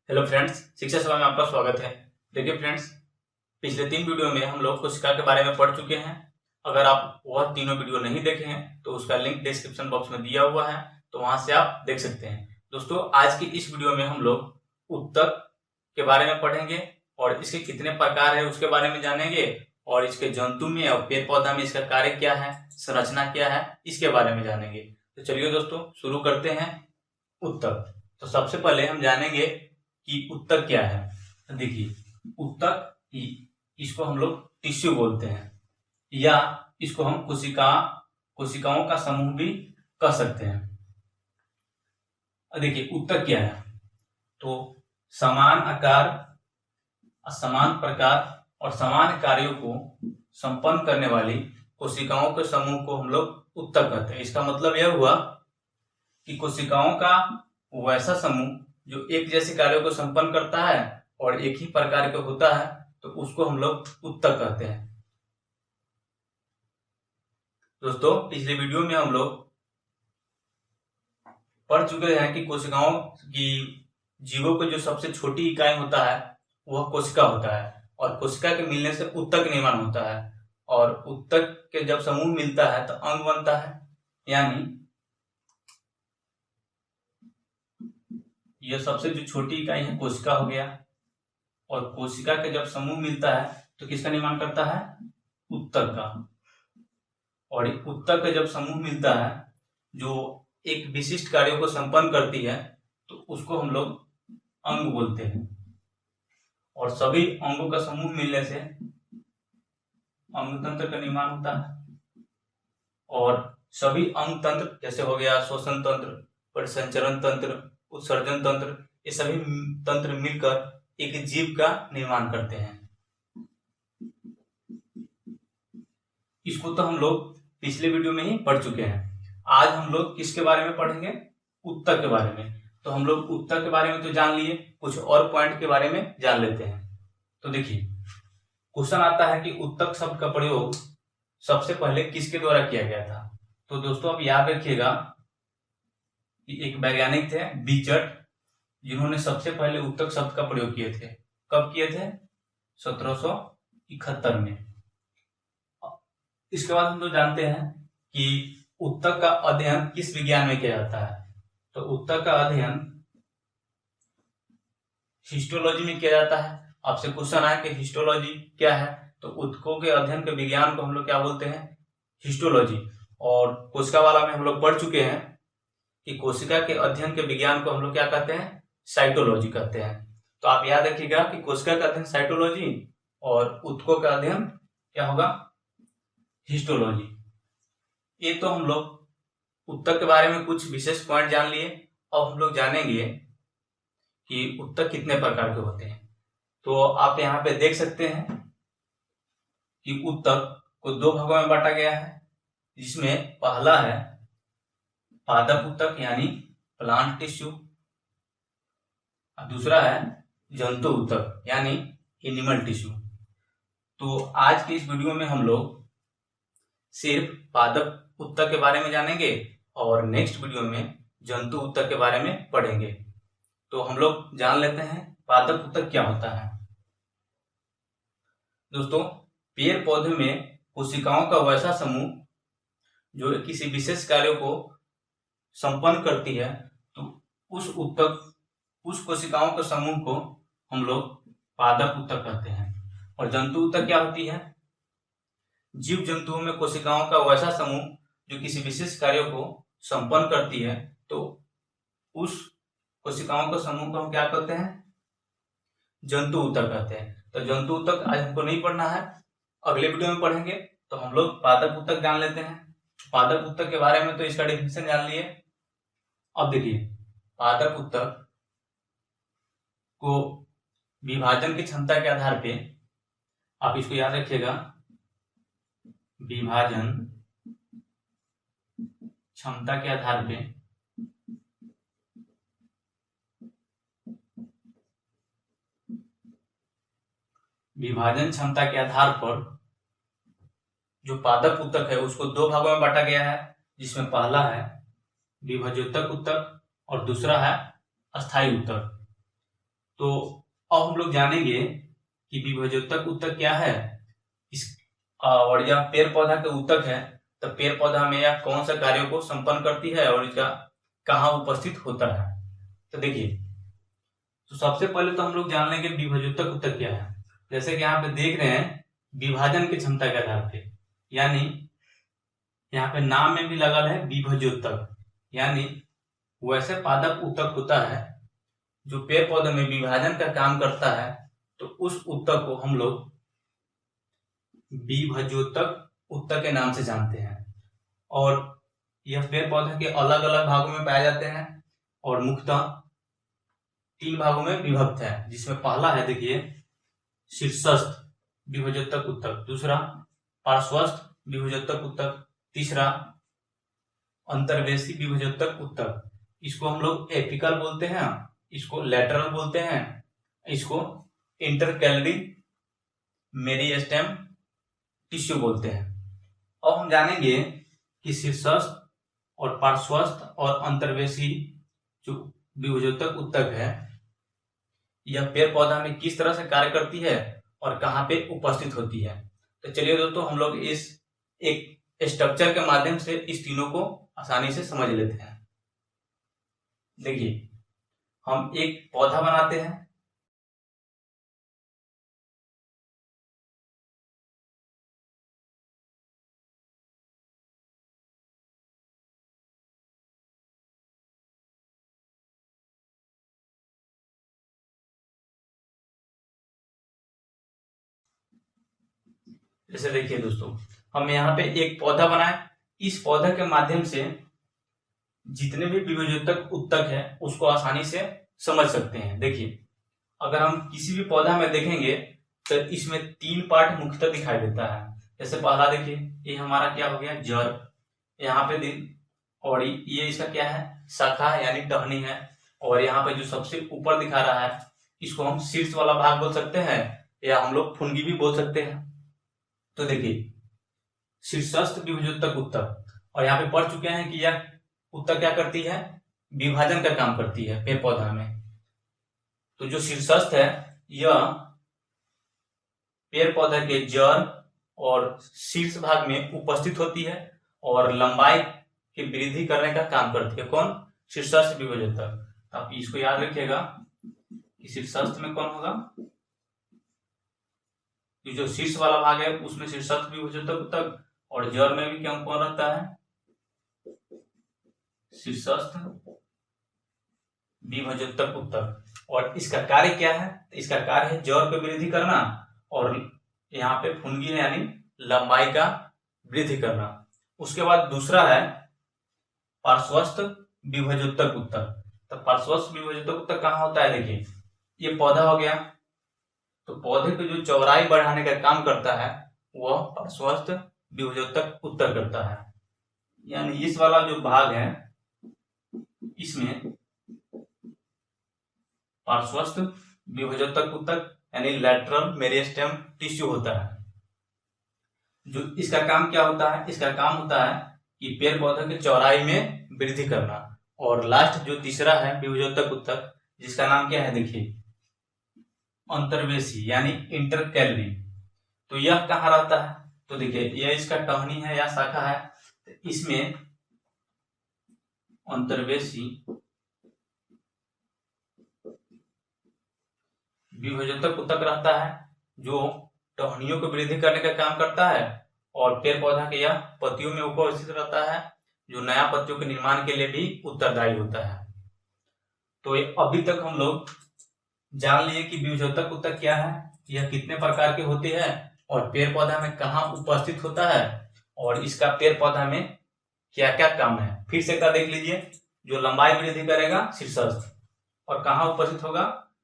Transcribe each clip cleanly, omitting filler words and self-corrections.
Hello friends, शिक्षा सभा में आपका स्वागत है। देखिए फ्रेंड्स, पिछले 3 वीडियो में हम लोग कोशिका के बारे में पढ़ चुके हैं। अगर आप वह तीनों वीडियो नहीं देखे हैं तो उसका लिंक डिस्क्रिप्शन बॉक्स में दिया हुआ है, तो वहां से आप देख सकते हैं। दोस्तों, आज की इस वीडियो में हम लोग उत्तक के बारे में पढ़ेंगे और इसके कितने प्रकार है उसके बारे में जानेंगे, और इसके जंतु में और पेड़ पौधा में इसका कार्य क्या है, संरचना क्या है, इसके बारे में जानेंगे। तो चलिए दोस्तों, शुरू करते हैं। उत्तक, तो सबसे पहले हम जानेंगे कि उत्तक क्या है। देखिए, उत्तक इसको हम लोग टिश्यू बोलते हैं, या इसको हम कोशिकाओं का समूह भी कह सकते हैं। देखिए, उत्तक क्या है, तो समान आकार, समान प्रकार और समान कार्यों को संपन्न करने वाली कोशिकाओं के समूह को हम लोग उत्तक कहते हैं। इसका मतलब यह हुआ कि कोशिकाओं का वैसा समूह जो एक जैसे कार्यों को संपन्न करता है और एक ही प्रकार का होता है, तो उसको हम लोग उत्तक कहते हैं। दोस्तों, पिछले वीडियो में हम लोग पढ़ चुके हैं कि कोशिकाओं की जीवों को जो सबसे छोटी इकाई होता है वह कोशिका होता है, और कोशिका के मिलने से उत्तक निर्माण होता है, और उत्तक के जब समूह मिलता है तो अंग बनता है। यानी यह सबसे जो छोटी इकाई है कोशिका हो गया, और कोशिका के जब समूह मिलता है तो किसका निर्माण करता है, उत्तक का। और उत्तक का जब समूह मिलता है जो एक विशिष्ट कार्यों को संपन्न करती है, तो उसको हम लोग अंग बोलते हैं। और सभी अंगों का समूह मिलने से अंग तंत्र का निर्माण होता है, और सभी अंग तंत्र जैसे हो गया श्वसन तंत्र, परिसंचरण तंत्र, उत्सर्जन तंत्र, ये सभी तंत्र मिलकर एक जीव का निर्माण करते हैं। इसको तो हम लोग पिछले वीडियो में ही पढ़ चुके हैं। आज हम लोग किसके बारे में पढ़ेंगे, उत्तक के बारे में। तो हम लोग उत्तक के बारे में तो जान लिए, कुछ और पॉइंट के बारे में जान लेते हैं। तो देखिए, क्वेश्चन आता है कि उत्तक शब्द का प्रयोग सबसे पहले किसके द्वारा किया गया था। तो दोस्तों, आप याद रखिएगा कि एक वैज्ञानिक थे बीचट, जिन्होंने सबसे पहले उत्तक शब्द का प्रयोग किए थे। कब किए थे, 1771 में। इसके बाद हम लोग जानते हैं कि उत्तक का अध्ययन किस विज्ञान में किया जाता है। तो उत्तक का अध्ययन हिस्टोलॉजी में किया जाता है। आपसे क्वेश्चन आया कि हिस्टोलॉजी क्या है, तो उत्तकों के अध्ययन के विज्ञान को हम लोग क्या बोलते हैं, हिस्टोलॉजी। और कोशिका वाला में हम लोग पढ़ चुके हैं कि कोशिका के अध्ययन के विज्ञान को हम लोग क्या कहते हैं, साइटोलॉजी कहते हैं। तो आप याद रखिएगा कि कोशिका का अध्ययन साइटोलॉजी और उत्तकों का अध्ययन क्या होगा, हिस्टोलॉजी। ये तो हम लोग उत्तक के बारे में कुछ विशेष पॉइंट जान लिए। अब हम लोग जानेंगे कि उत्तक कितने प्रकार के होते हैं। तो आप यहाँ पे देख सकते हैं कि उत्तक को 2 भागों में बांटा गया है, जिसमें पहला है पादप उत्तक यानी प्लांट टिश्यू, और दूसरा है जंतु उत्तक यानी एनिमल टिश्यू। तो आज के इस वीडियो में हम लोग सिर्फ पादप उत्तक के बारे में जानेंगे, और नेक्स्ट वीडियो में जंतु उत्तक के बारे में पढ़ेंगे। तो हम लोग जान लेते हैं पादप उत्तक क्या होता है। दोस्तों, पेड़ पौधे में कोशिकाओं का वैसा समूह जो किसी विशेष कार्यों को संपन्न करती है, तो उस कोशिकाओं के समूह को हम लोग पादप उत्तक कहते हैं। और जंतु उत्तक क्या होती है, जीव जंतुओं में कोशिकाओं का वैसा समूह जो किसी विशेष कार्यों को संपन्न करती है, तो उस कोशिकाओं के समूह को हम क्या कहते हैं, जंतु उत्तक कहते हैं। तो जंतु उत्तक आज हमको नहीं पढ़ना है, अगले वीडियो में पढ़ेंगे। तो हम लोग पादप उत्तक जान लेते हैं। पादप उत्तक के बारे में तो इसका डेफिनेशन जान लिए। अब देखिए, पादप उत्तक को विभाजन की क्षमता के आधार पे, आप इसको याद रखिएगा, विभाजन क्षमता के आधार पे विभाजन क्षमता के आधार पर जो पादप उत्तक है उसको 2 भागों में बांटा गया है, जिसमें पहला है विभाज्योत्तक उत्तक और दूसरा है अस्थायी उत्तक। तो अब हम लोग जानेंगे कि विभजोतक ऊतक क्या है। इस और यह पेड़ पौधा के ऊतक है, तो पेड़ पौधा में यह कौन सा कार्यों को संपन्न करती है और इसका कहाँ उपस्थित होता है। तो देखिए, तो सबसे पहले तो हम लोग जान लेंगे विभजोतक ऊतक क्या है। जैसे कि यहाँ पे देख रहे हैं विभाजन की क्षमता के आधार पे, यानी यहाँ पे नाम में भी लगा है विभजोतक, यानी वैसे पादप ऊतक होता है जो पेड़ पौधे में विभाजन का काम करता है, तो उस ऊतक को हम लोग विभजोतक ऊतक के नाम से जानते हैं। और यह पेड़ पौधे के अलग अलग भागों में पाए जाते हैं और मुख्यतः 3 भागों में विभक्त है, जिसमें पहला है देखिए शीर्षस्थ विभजोतक ऊतक, दूसरा पार्श्वस्थ विभजोतक ऊतक, तीसरा अंतर्वेशी विभजोतक ऊतक। इसको हम लोग एपिकल बोलते हैं, इसको लैटरल बोलते हैं, इसको इंटरकैलरी मेरिस्टेम टिश्यू बोलते हैं। अब हम जानेंगे कि शीर्षस्थ और पार्श्वस्थ और अंतर्वेशी जो विभजोतक ऊतक है, यह पेड़ पौधा में किस तरह से कार्य करती है और कहाँ पे उपस्थित होती है। तो चलिए दोस्तों, हम लोग इस एक स्ट्रक्चर के माध्यम से इस तीनों को आसानी से समझ लेते हैं। देखिए, हम एक पौधा बनाते हैं, जैसे देखिए दोस्तों, हम यहाँ पे एक पौधा बनाए, इस पौधे के माध्यम से जितने भी विभजोतक ऊतक है उसको आसानी से समझ सकते हैं। देखिए, अगर हम किसी भी पौधा में देखेंगे तो इसमें 3 पार्ट मुख्यतः दिखाई देता है। जैसे पहला देखिए, ये हमारा क्या हो गया, जड़, यहाँ पे दिन, और ये इसका क्या है, शाखा यानी टहनी है, और यहाँ पे जो सबसे ऊपर दिखा रहा है इसको हम शीर्ष वाला भाग बोल सकते हैं, या हम लोग फुनगी भी बोल सकते हैं। तो देखिए, शीर्षस्थ विभजोतक ऊतक, और यहाँ पे पढ़ चुके हैं कि यह ऊतक क्या करती है, विभाजन का काम करती है पेड़ पौधा में। तो जो शीर्षस्थ है यह पेड़ पौधा के जड़ और शीर्ष भाग में उपस्थित होती है और लंबाई की वृद्धि करने का काम करती है। कौन, शीर्षस्थ विभजोतक। आप इसको याद रखिएगा कि शीर्षस्थ में कौन होगा, जो शीर्ष वाला भाग है उसमें शीर्षस्थ विभजोतक ऊतक, और जड़ में भी क्या कौन रहता है, शीर्षस्थ विभजोतक ऊतक। और इसका कार्य क्या है, इसका कार्य है जड़ पे वृद्धि करना, और यहाँ पे फुनगी है यानी लंबाई का वृद्धि करना। उसके बाद दूसरा है पार्श्वस्थ विभजोतक ऊतक। तो पार्श्वस्थ विभजोतक ऊतक कहाँ होता है, देखिए ये पौधा हो गया, तो पौधे की जो चौड़ाई बढ़ाने का काम करता है वह पार्श्वस्थ विभजोतक ऊतक करता है। यानी इस वाला जो भाग है इसमें पार्श्वस्थ विभजोतक ऊतक यानी लैटरल मेरिस्टेम टिश्यू होता है। जो इसका काम क्या होता है, इसका काम होता है कि पेड़ पौधे की चौड़ाई में वृद्धि करना। और लास्ट जो तीसरा है विभजोतक ऊतक, जिसका नाम क्या है, देखिए अंतर्वेशी यानी इंटरकैलरी। तो यह कहाँ रहता है, तो देखिए यह इसका टहनी है या शाखा है, तो इसमें अंतर्वेशी विभजोतक ऊतक रहता है, जो टहनियों की वृद्धि करने का काम करता है और पेड़ पौधा के या पत्तियों में उपस्थित रहता है, जो नया पत्तियों के निर्माण के लिए भी उत्तरदायी होता है। तो अभी तक हम लोग जान लिए कि विभजोतक ऊतक क्या है, यह कितने प्रकार के होते हैं और पेड़ पौधा में कहाँ उपस्थित होता है, और इसका पेड़ पौधा में क्या क्या काम है। फिर से एक देख लीजिए, जो लंबाई वृद्धि करेगा शीर्षस्थ, और कहाँ उपस्थित होगा,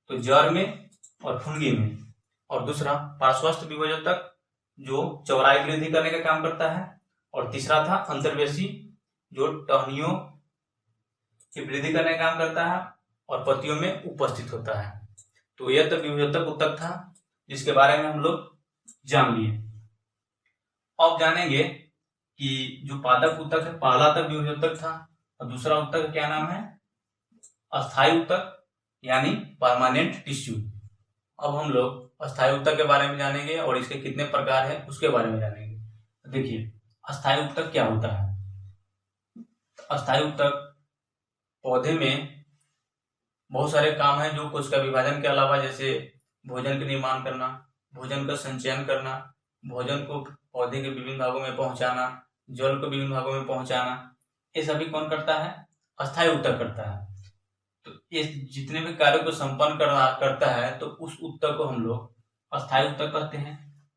तो जड़ में और फुनगी में। और दूसरा पार्श्वस्थ विभजोतक जो चौड़ाई वृद्धि करने का काम करता है, और तीसरा था अंतर्वेशी जो टहनियों की वृद्धि करने का काम करता है और पत्तियों में उपस्थित होता है। तो यह तो विभजोतक ऊतक था जिसके बारे में हम लोग जान लिए। अब जानेंगे कि जो पादप ऊतक है, पहला तो विभजोतक था और दूसरा ऊतक क्या नाम है, अस्थायी ऊतक, यानी परमानेंट टिश्यू। अब हम लोग अस्थायी ऊतक के बारे में जानेंगे और इसके कितने प्रकार हैं उसके बारे में जानेंगे। तो देखिए, अस्थायी ऊतक क्या होता है। अस्थायी ऊतक पौधे में बहुत सारे काम हैं जो कोशिका विभाजन के अलावा, जैसे भोजन के निर्माण करना, भोजन का संचयन करना, भोजन को पौधे के विभिन्न भागों में पहुंचाना, जल को विभिन्न भागों में पहुंचाना, ये सभी कौन करता है? अस्थायी ऊतक करता है। तो ये जितने भी कार्यों को संपन्न करता है तो उस ऊतक को हम लोग अस्थायी ऊतक कहते हैं।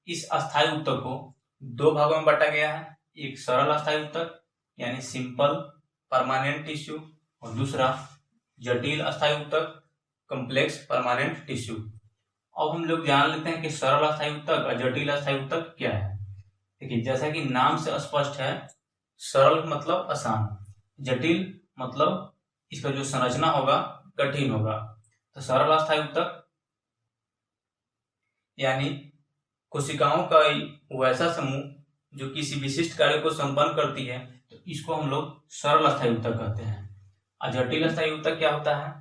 इस अस्थायी ऊतक को दो भागों में बांटा गया है, एक सरल अस्थायी ऊतक यानी सिंपल परमानेंट टिश्यू, और दूसरा जटिल अस्थायी ऊतक कॉम्प्लेक्स परमानेंट टिश्यू। अब हम लोग जान लेते हैं कि सरल अस्थायी ऊतक और जटिल अस्थायी ऊतक क्या है। देखिए, जैसा कि नाम से स्पष्ट है, सरल मतलब आसान, जटिल मतलब इसका जो संरचना होगा कठिन होगा। तो सरल अस्थायी ऊतक यानी कोशिकाओं का वैसा समूह जो किसी विशिष्ट कार्य को संपन्न करती है, तो इसको हम लोग सरल अस्थायी ऊतक कहते हैं। और जटिल अस्थायी ऊतक क्या होता है?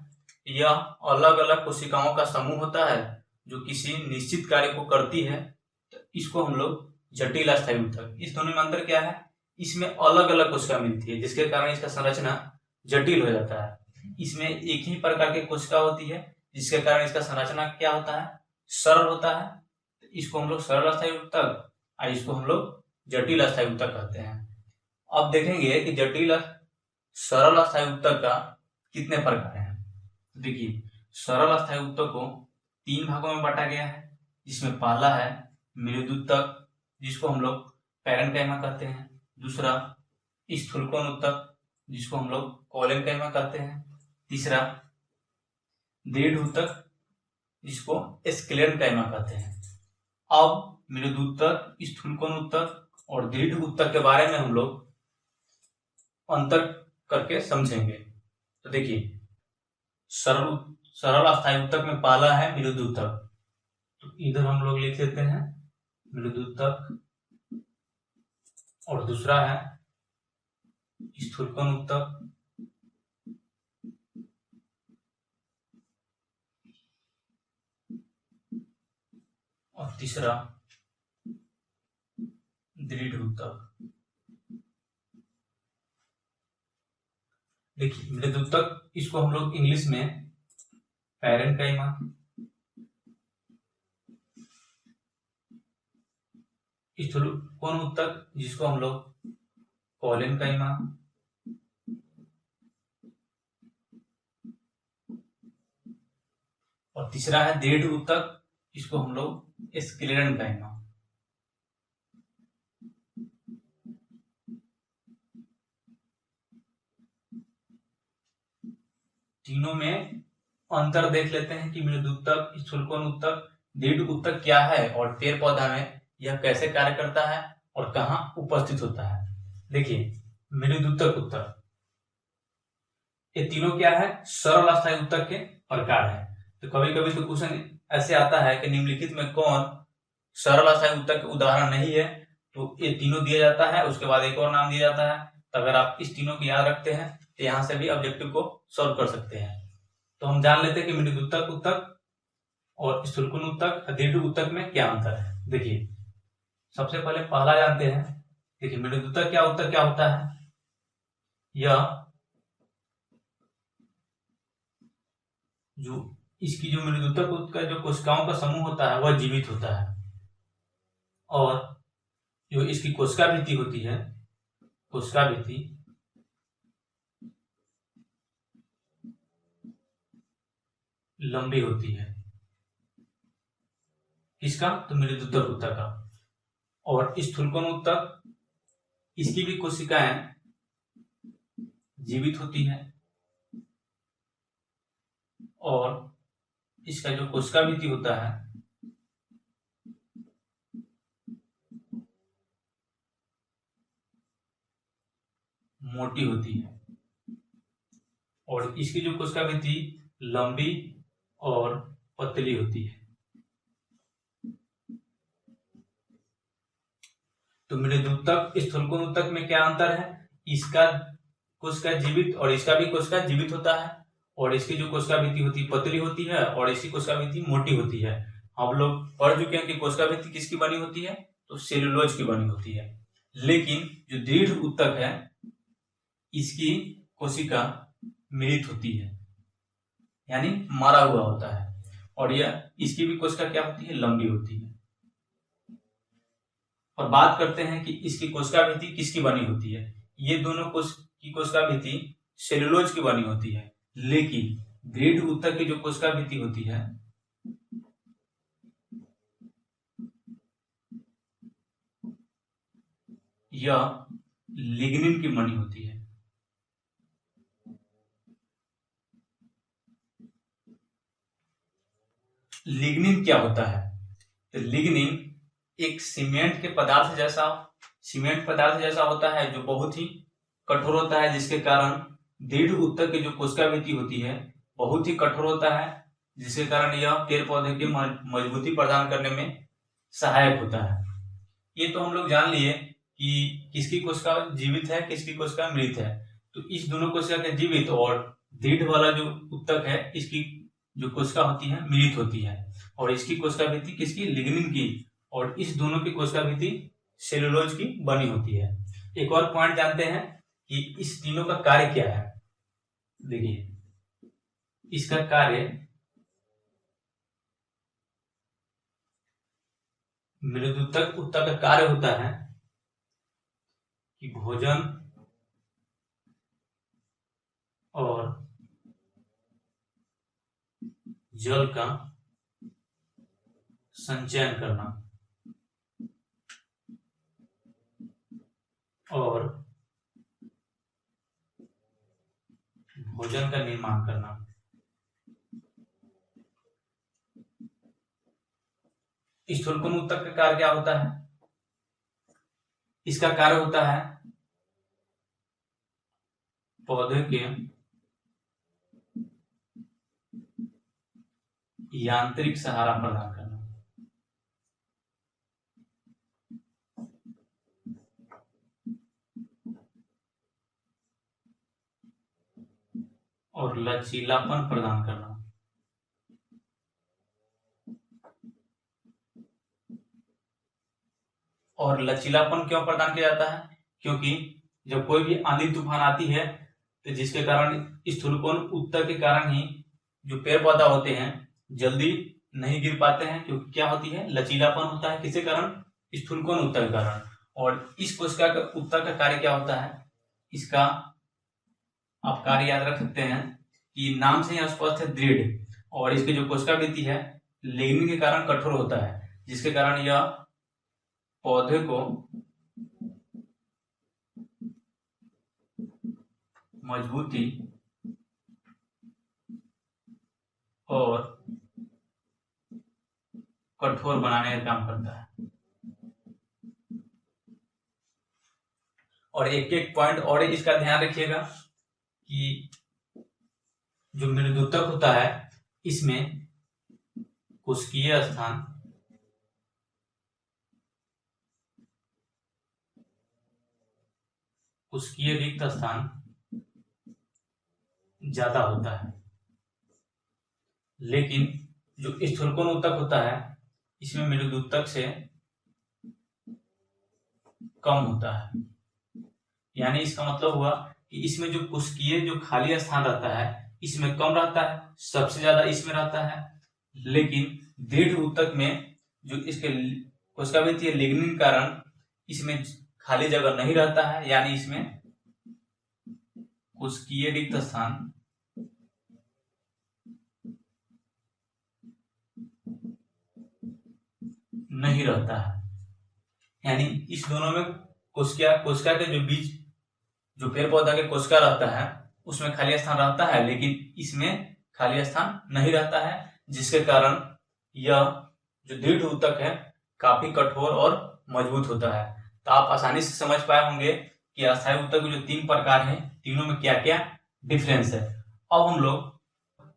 यह अलग अलग कोशिकाओं का समूह होता है जो किसी निश्चित कार्य को करती है, तो इसको हम लोग जटिल अस्थायी ऊतक। इस दोनों में अंतर क्या है? इसमें अलग अलग कोशिका मिलती है जिसके कारण इसका संरचना जटिल हो जाता है। इसमें एक ही प्रकार की कोशिका होती है जिसके कारण इसका संरचना क्या होता है? सरल होता है। तो इसको हम लोग सरल अस्थायी ऊतक और इसको हम लोग जटिल अस्थायी ऊतक कहते हैं। अब देखेंगे कि जटिल सरल अस्थायी ऊतक का कितने प्रकार हैं। देखिए, सरल अस्थायी ऊतक को तीन भागों में बांटा गया है, जिसमें पहला है मृदुतक जिसको हम लोग पैरेन्काइमा कहते हैं, दूसरा स्थूलकोण ऊतक जिसको हम लोग कोलेनकाइमा कहते हैं, तीसरा दृढ़ ऊतक जिसको स्क्लेरेनकाइमा कहते हैं। अब मृदुतक, स्थूलकोण ऊतक और दृढ़ ऊतक के बारे में हम लोग अंतर करके समझेंगे। तो देखिए, सरल अस्थायी ऊतक में पहला है मृदुतक, तो इधर हम लोग लिख लेते हैं मृदुतक, और दूसरा है स्थूलकोण ऊतक, और तीसरा दृढ़ ऊतक। देखिए, मृदुतक इसको हम लोग इंग्लिश में पैरेन्काइमा, स्थूलकोण ऊतक जिसको हम लोग कोलेनकाइमा, और तीसरा है दृढ़ ऊतक इसको हम लोग स्क्लेरेनकाइमा। तीनों में अंतर देख लेते हैं कि मृदुतक, स्थूलकोण ऊतक, दृढ़ ऊतक क्या है और पेड़ पौधा में यह कैसे कार्य करता है और कहाँ उपस्थित होता है। देखिए, मृदुतक ऊतक, ये तीनों क्या है? सरल अस्थायी ऊतक के प्रकार है। तो कभी कभी तो क्वेश्चन ऐसे आता है कि निम्नलिखित में कौन सरल अस्थायी ऊतक के उदाहरण नहीं है, तो ये तीनों दिया जाता है, उसके बाद एक और नाम दिया जाता है। तो अगर आप इस तीनों को याद रखते हैं तो यहाँ से भी ऑब्जेक्टिव को सॉल्व कर सकते हैं। तो हम जान लेते हैं कि मृदुतक ऊतक और स्थूलकोण ऊतक, दृढ़ ऊतक में क्या अंतर है। देखिए, सबसे पहले पहला जानते हैं। देखिए, मृदुतक क्या ऊतक क्या होता है? यह जो इसकी जो मृदुतक ऊतक का जो कोशिकाओं का समूह होता है वह जीवित होता है, और जो इसकी कोशिका भित्ति होती है, कोशिका भित्ति लंबी होती है। किसका? तो मृदुतक ऊतक का। और स्थूलकोण ऊतक, इसकी भी कोशिकाएं जीवित होती है, और इसका जो कोशिका भित्ति होता है मोटी होती है, और इसकी जो कोशिका भित्ति लंबी और पतली होती है। तो मृदुतक, स्थूलकोण ऊतक में क्या अंतर है? इसका कोशिका जीवित और इसका भी कोशिका जीवित होता है, और इसकी जो कोशिका भित्ति होती है पतली होती है और इसकी कोशिका भित्ति मोटी होती है। हम लोग पढ़ चुके हैं कि कोशिका भित्ति किसकी बनी होती है, तो सेलुलोज की बनी होती है। लेकिन जो दृढ़ ऊतक है इसकी कोशिका मृत होती है, यानी मारा हुआ होता है, और यह इसकी भी कोशिका क्या होती है, लंबी होती है। और बात करते हैं कि इसकी कोशिका भित्ति किसकी बनी होती है। ये दोनों की कोशिका भित्ति सेलुलोज की बनी होती है, लेकिन दृढ़ ऊतक की जो कोशिका भित्ति होती है यह लिग्निन की बनी होती है। लिग्निन क्या होता है, तो लिग्निन एक सीमेंट पदार्थ जैसा होता है जो बहुत ही कठोर होता है, जिसके कारण दृढ़ ऊतक की जो कोशिका भित्ति होती है बहुत ही कठोर होता है, जिसके कारण यह पेड़ पौधे की मजबूती प्रदान करने में सहायक होता है। ये तो हम लोग जान लिए कि किसकी कोशिका जीवित है, किसकी कोशिका मृत है। तो इस दोनों कोशिका के जीवित और दृढ़ वाला जो ऊतक है इसकी जो कोशिका होती है मृत होती है, और इसकी कोशिका भित्ति किसकी, लिग्निन की, और इस दोनों की कोशिका भित्ति सेलुलोज की बनी होती है। एक और पॉइंट जानते हैं कि इस तीनों का कार्य क्या है। देखिए, इसका कार्य मृदुतक ऊतक का कार्य होता है कि भोजन और जल का संचयन करना और भोजन का निर्माण करना। स्थूलकोण ऊतक का कार्य क्या होता है, इसका कार्य होता है पौधे के यांत्रिक सहारा प्रदान करना और लचीलापन प्रदान करना। और लचीलापन क्यों प्रदान किया जाता है, क्योंकि जब कोई भी आंधी तूफान आती है तो जिसके कारण स्थूलकोण ऊतक के कारण ही जो पेड़ पौधा होते हैं जल्दी नहीं गिर पाते हैं, क्योंकि क्या होती है, लचीलापन होता है। किसके कारण, स्थूलकोण ऊतक के कारण। और इस कोशिका का ऊतक का कार्य क्या होता है, इसका आप कार्य याद रख सकते हैं कि नाम से ही स्पष्ट है, दृढ़, और इसकी जो कोशिका भित्ति है लिग्निन के कारण कठोर होता है, जिसके कारण यह पौधे को मजबूती और कठोर बनाने का काम करता है। और एक एक पॉइंट और इसका ध्यान रखिएगा कि जो मृदुतक होता है इसमें कोशिकीय स्थान कोशिकीय रिक्त स्थान ज्यादा होता है, लेकिन जो स्थूलकोण ऊतक होता है इसमें मृदुतक से कम होता है। यानी इसका मतलब हुआ कि इसमें जो कोशिकीय जो खाली स्थान रहता है इसमें कम रहता है, सबसे ज्यादा इसमें रहता है। लेकिन दृढ़ ऊतक में जो इसके कोशिका भित्ति लिग्निन कारण इसमें खाली जगह नहीं रहता है, यानी इसमें कोशिकीय रिक्त स्थान नहीं रहता है। यानी इस दोनों में कोशिका के जो बीच जो पेड़ पौधा के कोशिका रहता है उसमें खाली स्थान रहता है, लेकिन इसमें खाली स्थान नहीं रहता है, जिसके कारण यह जो दृढ़ ऊतक है काफी कठोर और मजबूत होता है। तो आप आसानी से समझ पाए होंगे कि अस्थायी ऊतक के जो 3 प्रकार हैं तीनों में क्या क्या डिफरेंस है। अब हम लोग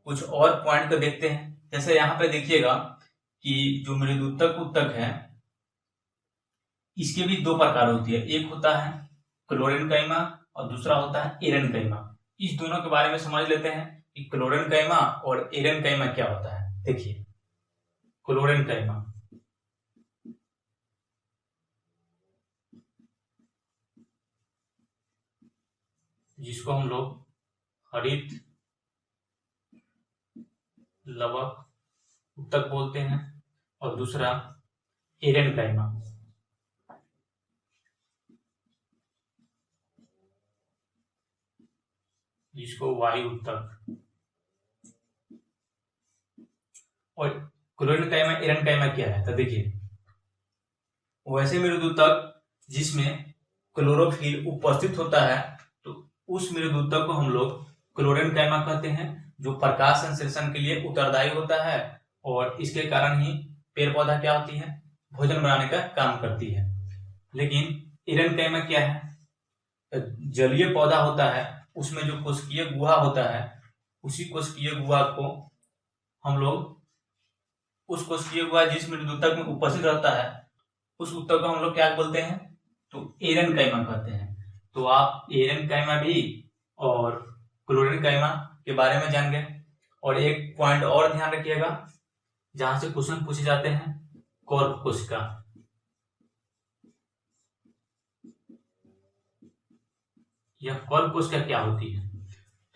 कुछ और पॉइंट को देखते हैं। जैसे यहाँ पे देखिएगा कि जो मृदुतक ऊतक है इसके भी 2 प्रकार होती है, एक होता है क्लोरेनकाइमा और दूसरा होता है एरेनकाइमा। इस दोनों के बारे में समझ लेते हैं कि क्लोरेनकाइमा और एरेनकाइमा क्या होता है। देखिए क्लोरेनकाइमा, जिसको हम लोग हरित लवक उत्तक बोलते हैं, और दूसरा एरेनकाइमा, जिसको वायु उत्तक। और क्लोरेनकाइमा एरेनकाइमा क्या है, तो देखिए वैसे मृदुतक जिसमें क्लोरोफिल उपस्थित होता है, तो उस मृदुतक को हम लोग क्लोरेनकाइमा कहते हैं, जो प्रकाश संश्लेषण के लिए उत्तरदायी होता है, और इसके कारण ही पेड़ पौधा क्या होती है, भोजन बनाने का काम करती है। लेकिन एरेनकाइमा क्या है, जलीय पौधा होता है, उसमें जो कोशिकीय गुहा होता है, उसी कोशिकीय गुहा को हम लोग, उस कोशिकीय गुहा जिस मृदुतक में उपस्थित रहता है, उस उत्तक को हम लोग क्या बोलते हैं, तो एरेनकाइमा कहते हैं। तो आप एरेनकाइमा भी और क्लोरेनकाइमा के बारे में जान गए। और एक पॉइंट और ध्यान रखिएगा, जहां से क्वेश्चन पूछे जाते हैं, कॉर्क कोशिका। यह कॉर्क कोशिका क्या होती है,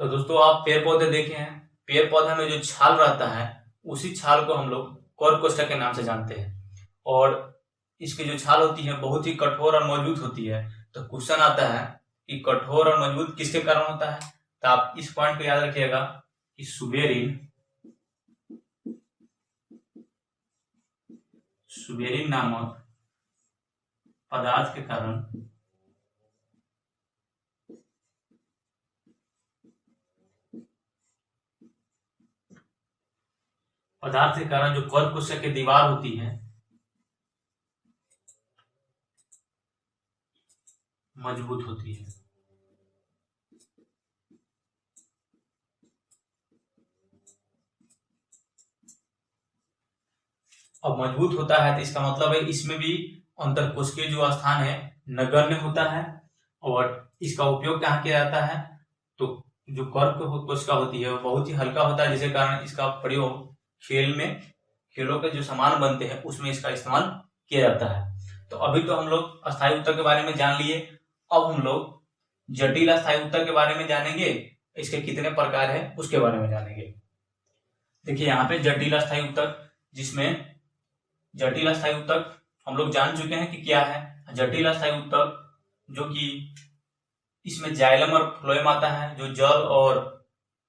तो दोस्तों आप पेड़ पौधे देखे हैं, पेड़ पौधा में जो छाल रहता है, उसी छाल को हम लोग कॉर्क कोशिका के नाम से जानते हैं। और इसकी जो छाल होती है बहुत ही कठोर और मजबूत होती है। तो क्वेश्चन आता है कि कठोर और मजबूत किसके कारण होता है, तो आप इस पॉइंट को याद रखिएगा कि सुबेरिन नामक पदार्थ के कारण जो कॉर्क कोशिका की दीवार होती है मजबूत होती है। अब मजबूत होता है तो इसका मतलब है इसमें भी अंतरकोशिकीय जो स्थान है नगण्य होता है, और इसका उपयोग कहाँ किया जाता है, तो जो कॉर्क कोशिका होती है वो बहुत ही हल्का होता है, जिसके कारण इसका प्रयोग खेलों के जो सामान बनते हैं उसमें इसका इस्तेमाल किया जाता है। तो अभी तो हम लोग अस्थायी उत्तक के बारे में जान लिए, अब हम लोग जटिल अस्थायी उत्तक के बारे में जानेंगे, इसके कितने प्रकार है उसके बारे में जानेंगे। देखिए यहाँ पे जटिल अस्थायी उत्तक, जिसमें जटिल अस्थायी उत्तक हम लोग जान चुके हैं कि क्या है। जटिल अस्थायी उत्तक जो कि इसमें जाइलम और फ्लोएम आता है, जो जल और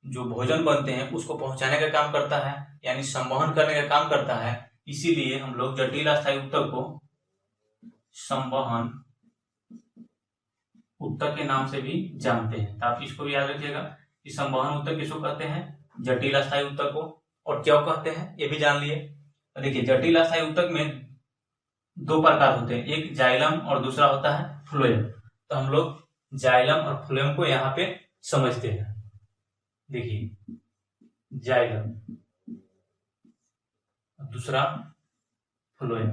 जो भोजन बनते हैं उसको पहुंचाने का काम करता है, यानी संवहन करने का काम करता है। इसीलिए हम लोग जटिल अस्थायी उत्तक को संवहन उत्तक के नाम से भी जानते हैं। तो आप इसको भी याद रखिएगा कि संवहन उत्तक किसको कहते हैं, जटिल अस्थायी उत्तक को, और क्यों कहते हैं ये भी जान लिए। देखिए जटिल अस्थायी उत्तक में दो प्रकार होते हैं, एक जाइलम और दूसरा होता है फ्लोएम। तो हम लोग जाइलम और फ्लोएम को यहाँ पे समझते हैं। देखिए जाइलम, दूसरा फ्लोएम।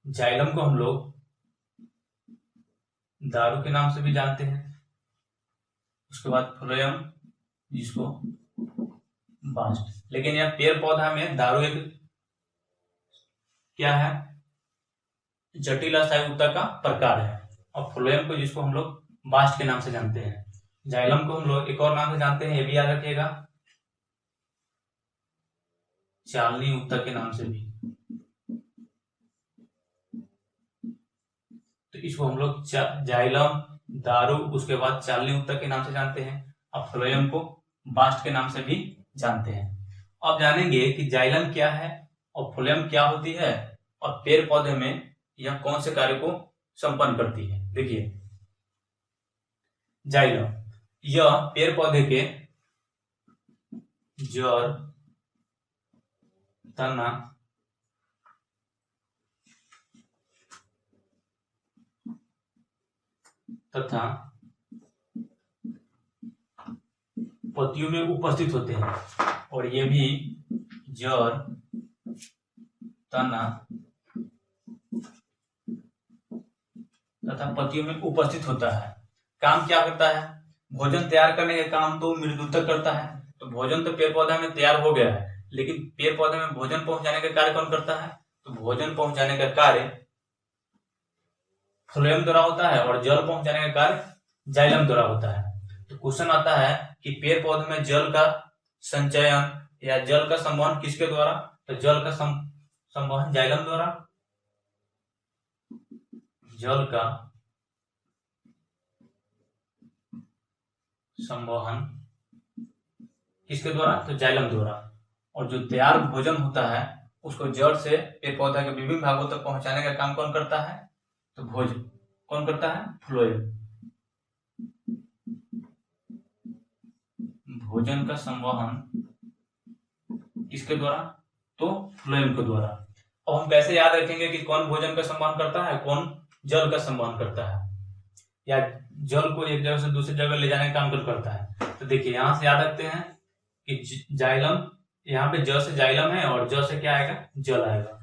जाइलम को हम लोग दारू के नाम से भी जानते हैं, उसके बाद फ्लोएम जिसको बास्ट। लेकिन यह पेड़ पौधा में दारू एक क्या है, जटिल अस्थायी उत्तक का प्रकार है, और फ्लोएम को जिसको हम लोग बास्ट के नाम से जानते हैं। जाइलम को हम लोग एक और नाम से जानते हैं, ये भी याद रखिएगा, चालनी उत्तक के नाम से भी। तो इसको हम लोग जाइलम, दारू, उसके बाद चालनी उत्तक के नाम से जानते हैं, और फ्लोएम को बास्ट के नाम से भी जानते हैं। अब जानेंगे कि जाइलम क्या है और फ्लोएम क्या होती है, और पेड़ पौधे में यह कौन से कार्य को संपन्न करती है। देखिए जाइलम, यह पेड़ पौधे के जड़, तना, तथा पत्तियों में उपस्थित होते हैं, और ये भी जड़, तना, तथा पत्तियों में उपस्थित होता है। काम क्या करता है? भोजन तैयार करने का काम तो मृदुतक करता है। तो भोजन तो पेड़ पौधा में तैयार हो गया है, लेकिन पेड़ पौधे में भोजन पहुंचाने का कार्य कौन करता है? तो भोजन पहुंचाने का कार्य फ्लोएम द्वारा होता है और जल पहुंचाने का कार्य जाइलम द्वारा होता है। तो क्वेश्चन आता है कि पेड़ पौधे में जल का संचयन या जल का संवहन किसके द्वारा? तो जल का संवहन जाइलम द्वारा। जल का संवहन किसके द्वारा? तो जाइलम द्वारा। और जो तैयार भोजन होता है उसको जड़ से पेड़ पौधा के विभिन्न भागों तक पहुंचाने का काम कौन करता है? तो भोजन कौन करता है? फ्लोएम। भोजन का संवहन किसके द्वारा? तो फ्लोएम के द्वारा। अब हम कैसे याद रखेंगे कि कौन भोजन का संवहन करता है, कौन जल का संवहन करता है, या जल को एक जगह से दूसरी जगह ले जाने का काम कौन करता है? तो देखिए यहां से याद रखते हैं कि जाइलम, यहाँ पे ज से जाइलम है और ज से क्या आएगा? जल आएगा।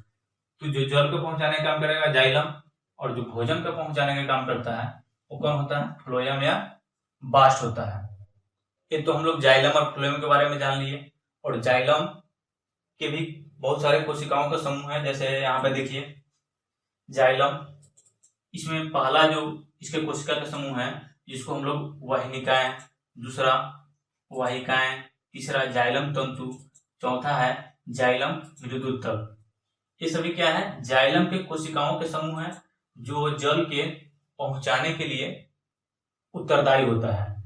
तो जो जल को पहुंचाने का काम करेगा जाइलम, और जो भोजन को पहुंचाने का काम करता है वो कौन होता है? फ्लोएम या बास्ट होता है। ये तो हम लोग जाइलम और फ्लोएम के बारे में जान लिए। और जाइलम के भी बहुत सारे कोशिकाओं का समूह है। जैसे यहाँ पे देखिए जाइलम, इसमें पहला जो इसके कोशिका का समूह है जिसको हम लोग वाहिनिकाएं, दूसरा वाहिकाएं, तीसरा जाइलम तंतु, चौथा है जाइलम मृदुतक। ये सभी क्या है? जाइलम के कोशिकाओं के समूह है जो जल के पहुंचाने के लिए उत्तरदायी होता है।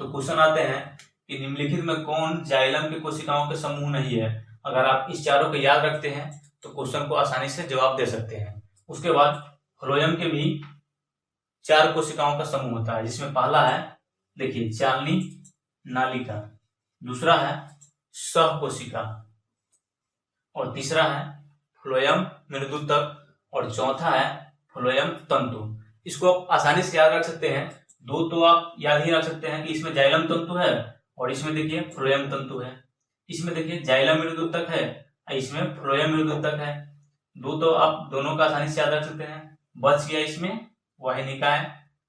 तो क्वेश्चन आते हैं कि निम्नलिखित में कौन जाइलम के कोशिकाओं के समूह नहीं है? अगर आप इस चारों को याद रखते हैं तो क्वेश्चन को आसानी से जवाब दे सकते हैं। उसके बाद फ्लोएम के भी 4 कोशिकाओं का समूह होता है, जिसमें पहला है देखिए चालनी नालिका, दूसरा है सह कोशिका, और तीसरा है फ्लोएम मृदुतक, और चौथा है फ्लोएम तंतु। इसको आप आसानी से याद रख सकते हैं। दो तो आप याद ही रख सकते हैं कि इसमें जाइलम तंतु है और इसमें देखिए फ्लोएम तंतु है। इसमें देखिए जाइलम मृदुतक है, इसमें फ्लोएम मृदुतक है। दो तो आप दोनों का आसानी से याद रख सकते हैं। बच गया इसमें वाहिनिकाएं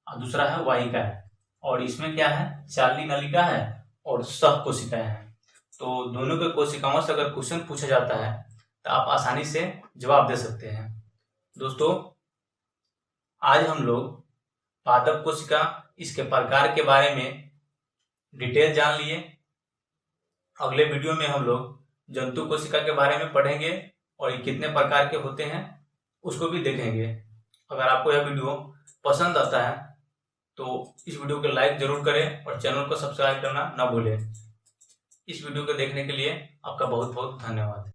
और दूसरा है वाहिकाएं, और इसमें क्या है? चालनी नलिका है और सह कोशिकाएं हैं। तो दोनों के कोशिकाओं से अगर क्वेश्चन पूछा जाता है तो आप आसानी से जवाब दे सकते हैं। दोस्तों, आज हम लोग पादप कोशिका, इसके प्रकार के बारे में डिटेल जान लिए। अगले वीडियो में हम लोग जंतु कोशिका के बारे में पढ़ेंगे और ये कितने प्रकार के होते हैं उसको भी देखेंगे। अगर आपको यह वीडियो पसंद आता है तो इस वीडियो को लाइक जरूर करें और चैनल को सब्सक्राइब करना ना भूलें। इस वीडियो को देखने के लिए आपका बहुत बहुत धन्यवाद।